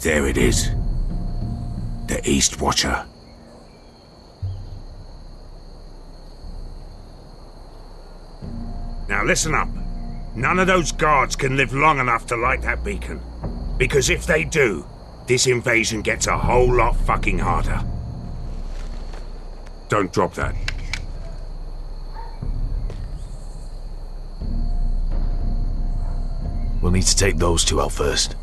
There it is. The East Watcher. Now listen up. None of those guards can live long enough to light that beacon. Because if they do, this invasion gets a whole lot fucking harder. Don't drop that. We'll need to take those two out first.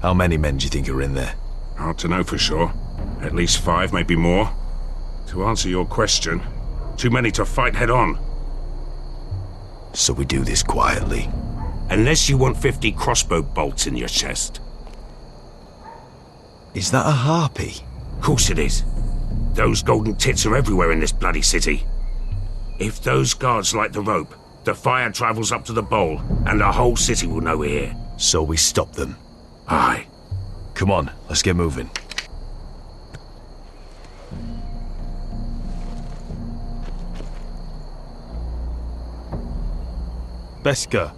How many men do you think are in there? Hard to know for sure. At least 5, maybe more. To answer your question, too many to fight head on. So we do this quietly. Unless you want 50 crossbow bolts in your chest. Is that a harpy? Course it is. Those golden tits are everywhere in this bloody city. If those guards light the rope, the fire travels up to the bowl, and the whole city will know we're here. So we stop them. Aye. Come on, let's get moving. Beska.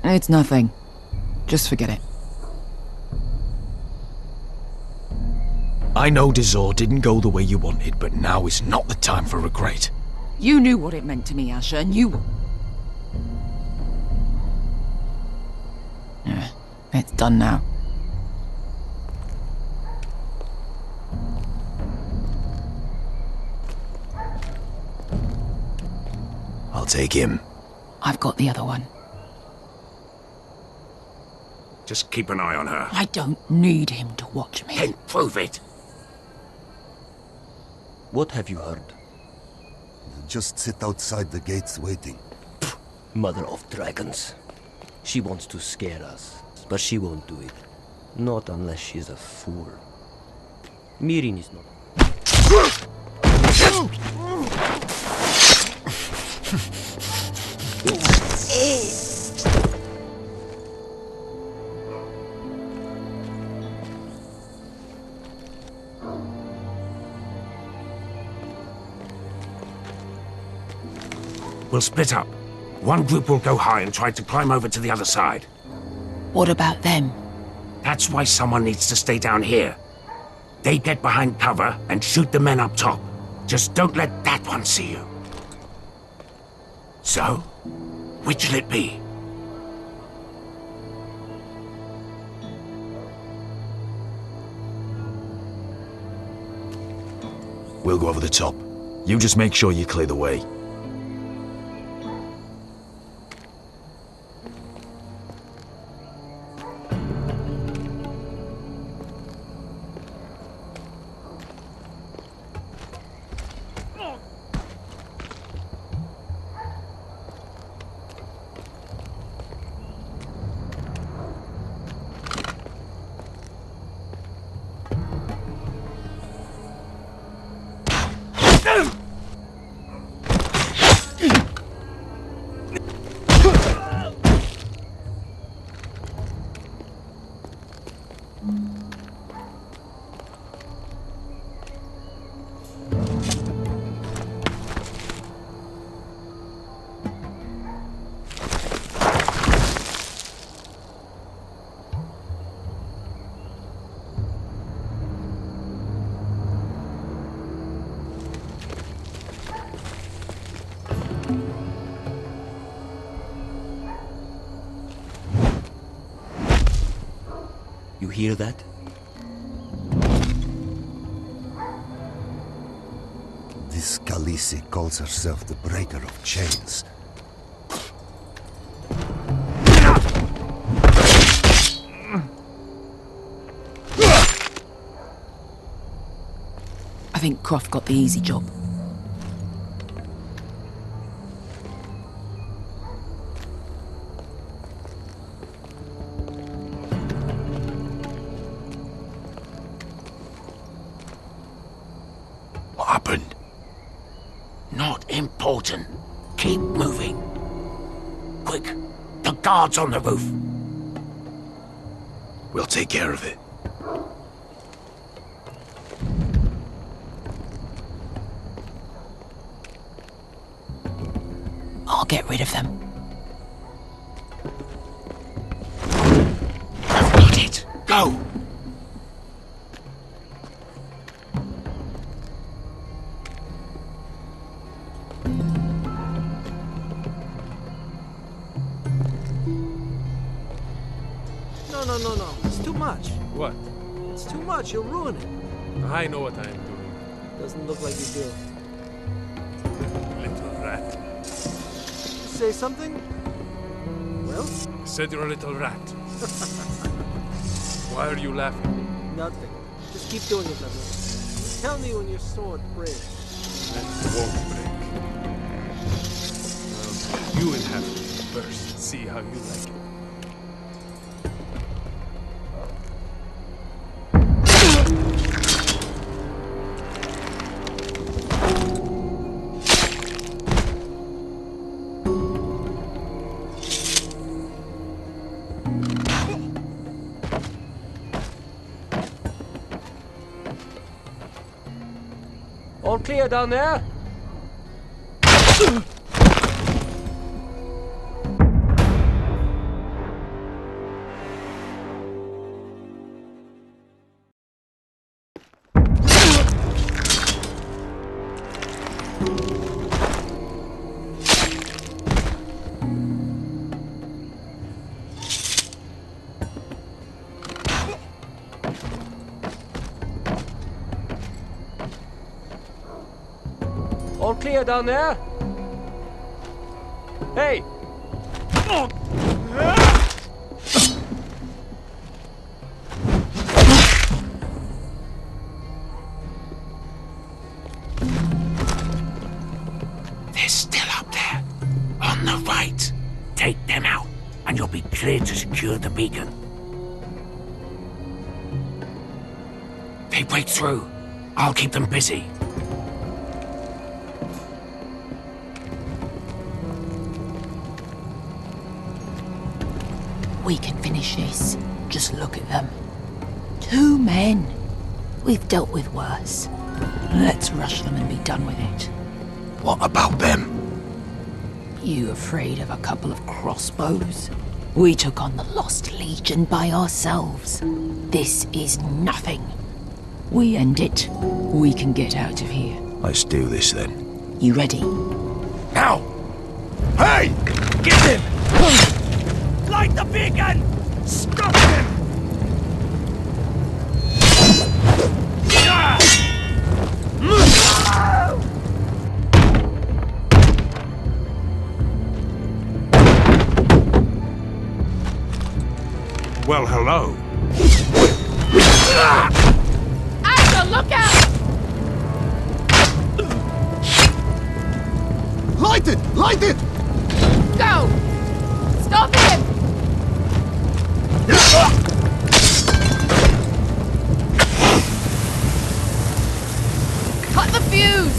It's nothing. Just forget it. I know Dazor didn't go the way you wanted, but now is not the time for regret. You knew what it meant to me, Asher, and you... It's done now. I'll take him. I've got the other one. Just keep an eye on her. I don't need him to watch me. Then prove it. What have you heard? Just sit outside the gates waiting. Mother of dragons. She wants to scare us, but she won't do it. Not unless she's a fool. Mirin is not. We'll split up. One group will go high and try to climb over to the other side. What about them? That's why someone needs to stay down here. They get behind cover and shoot the men up top. Just don't let that one see you. So, which'll it be? We'll go over the top. You just make sure you clear the way. You hear that? This Khaleesi calls herself the Breaker of Chains. I think Croft got the easy job. What happened? Not important. Keep moving. Quick, the guards on the roof. We'll take care of it. get rid of them. I've got it. Go! No. It's too much. What? It's too much. You'll ruin it. I know what I am doing. Doesn't look like you do. Little rat. Say something? Well? I said you're a little rat. Why are you laughing? Nothing. Just keep doing it, Leather. Tell me when your sword breaks. That won't break. Well, you will have to first see how you like it. All clear down there? All clear down there? Hey! They're still up there. On the right. Take them out, and you'll be clear to secure the beacon. They break through. I'll keep them busy. We can finish this. Just look at them. 2 men. We've dealt with worse. Let's rush them and be done with it. What about them? You afraid of a couple of crossbows? We took on the Lost Legion by ourselves. This is nothing. We end it. We can get out of here. Let's do this then. You ready? Now! Hey! Get him! Light the beacon! Stop him! Well, hello. Asher, look out! Light it! Light it! Go! Stop him! Cut the fuse!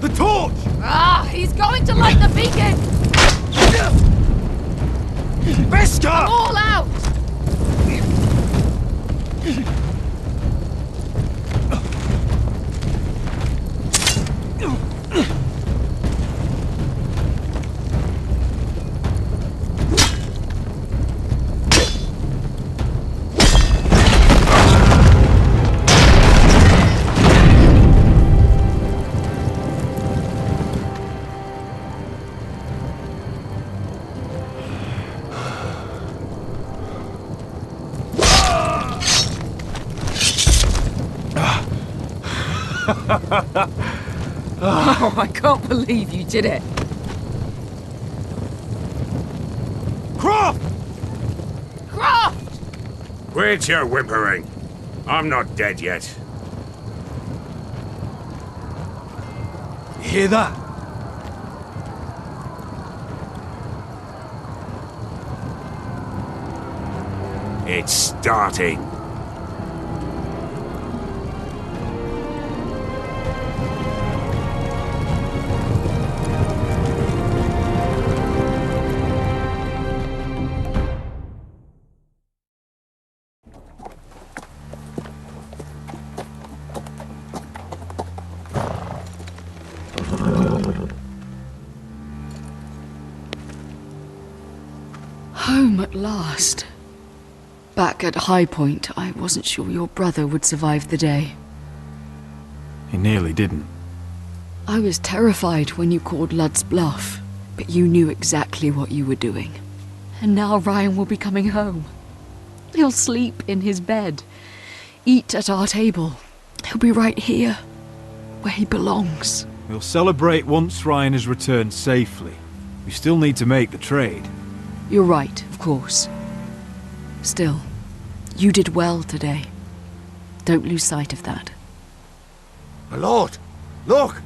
The torch! Ah, he's going to light the beacon! Beskar! All out! Oh, I can't believe you did it. Croft! Croft! Quit your whimpering. I'm not dead yet. You hear that? It's starting. Home at last. Back at High Point, I wasn't sure your brother would survive the day. He nearly didn't. I was terrified when you called Ludd's bluff, but you knew exactly what you were doing. And now Ryan will be coming home. He'll sleep in his bed, eat at our table. He'll be right here, where he belongs. We'll celebrate once Ryan has returned safely. We still need to make the trade. You're right, of course. Still, you did well today. Don't lose sight of that. My lord, look!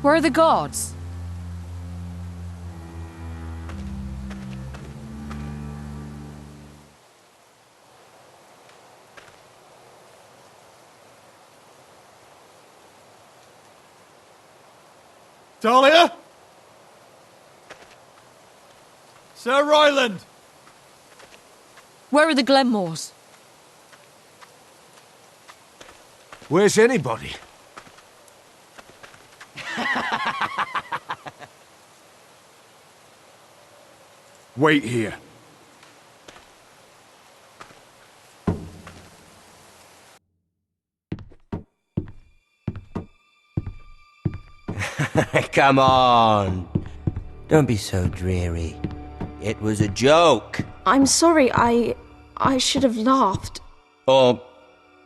Where are the guards? Talia? Sir Ryland! Where are the Glenmores? Where's anybody? Wait here. Come on. Don't be so dreary. It was a joke. I'm sorry, I should have laughed. Or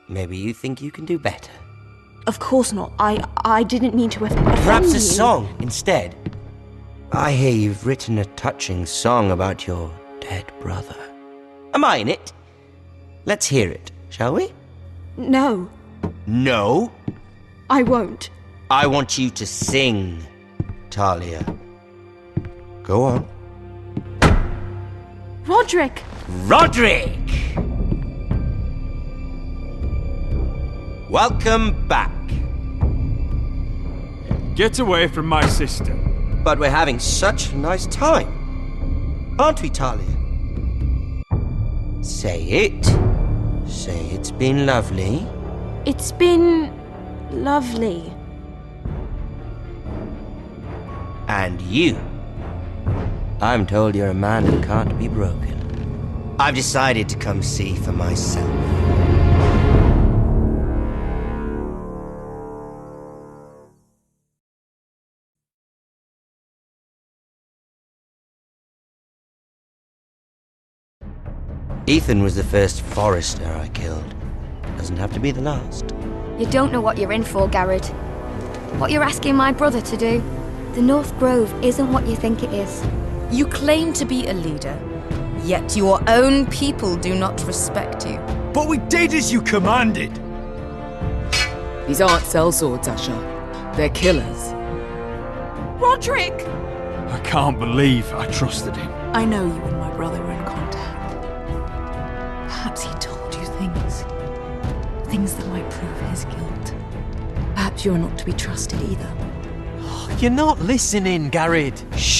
maybe you think you can do better. Of course not. I didn't mean to offend Perhaps you. a song instead. I hear you've written a touching song about your dead brother. Am I in it? Let's hear it, shall we? No, No? I won't. I want you to sing, Talia. Go on. Roderick! Roderick! Welcome back. Get away from my sister. But we're having such a nice time. Aren't we, Talia? Say it. Say it's been lovely. It's been lovely. And you. I'm told you're a man who can't be broken. I've decided to come see for myself. Ethan was the first Forester I killed. Doesn't have to be the last. You don't know what you're in for, Garrett. What you're asking my brother to do. The North Grove isn't what you think it is. You claim to be a leader, yet your own people do not respect you. But we did as you commanded! These aren't sellswords, Asher. They're killers. Roderick! I can't believe I trusted him. I know you and my brother were in contact. Perhaps he told you things. Things that might prove his guilt. Perhaps you're not to be trusted either. You're not listening, Garrett. Shh!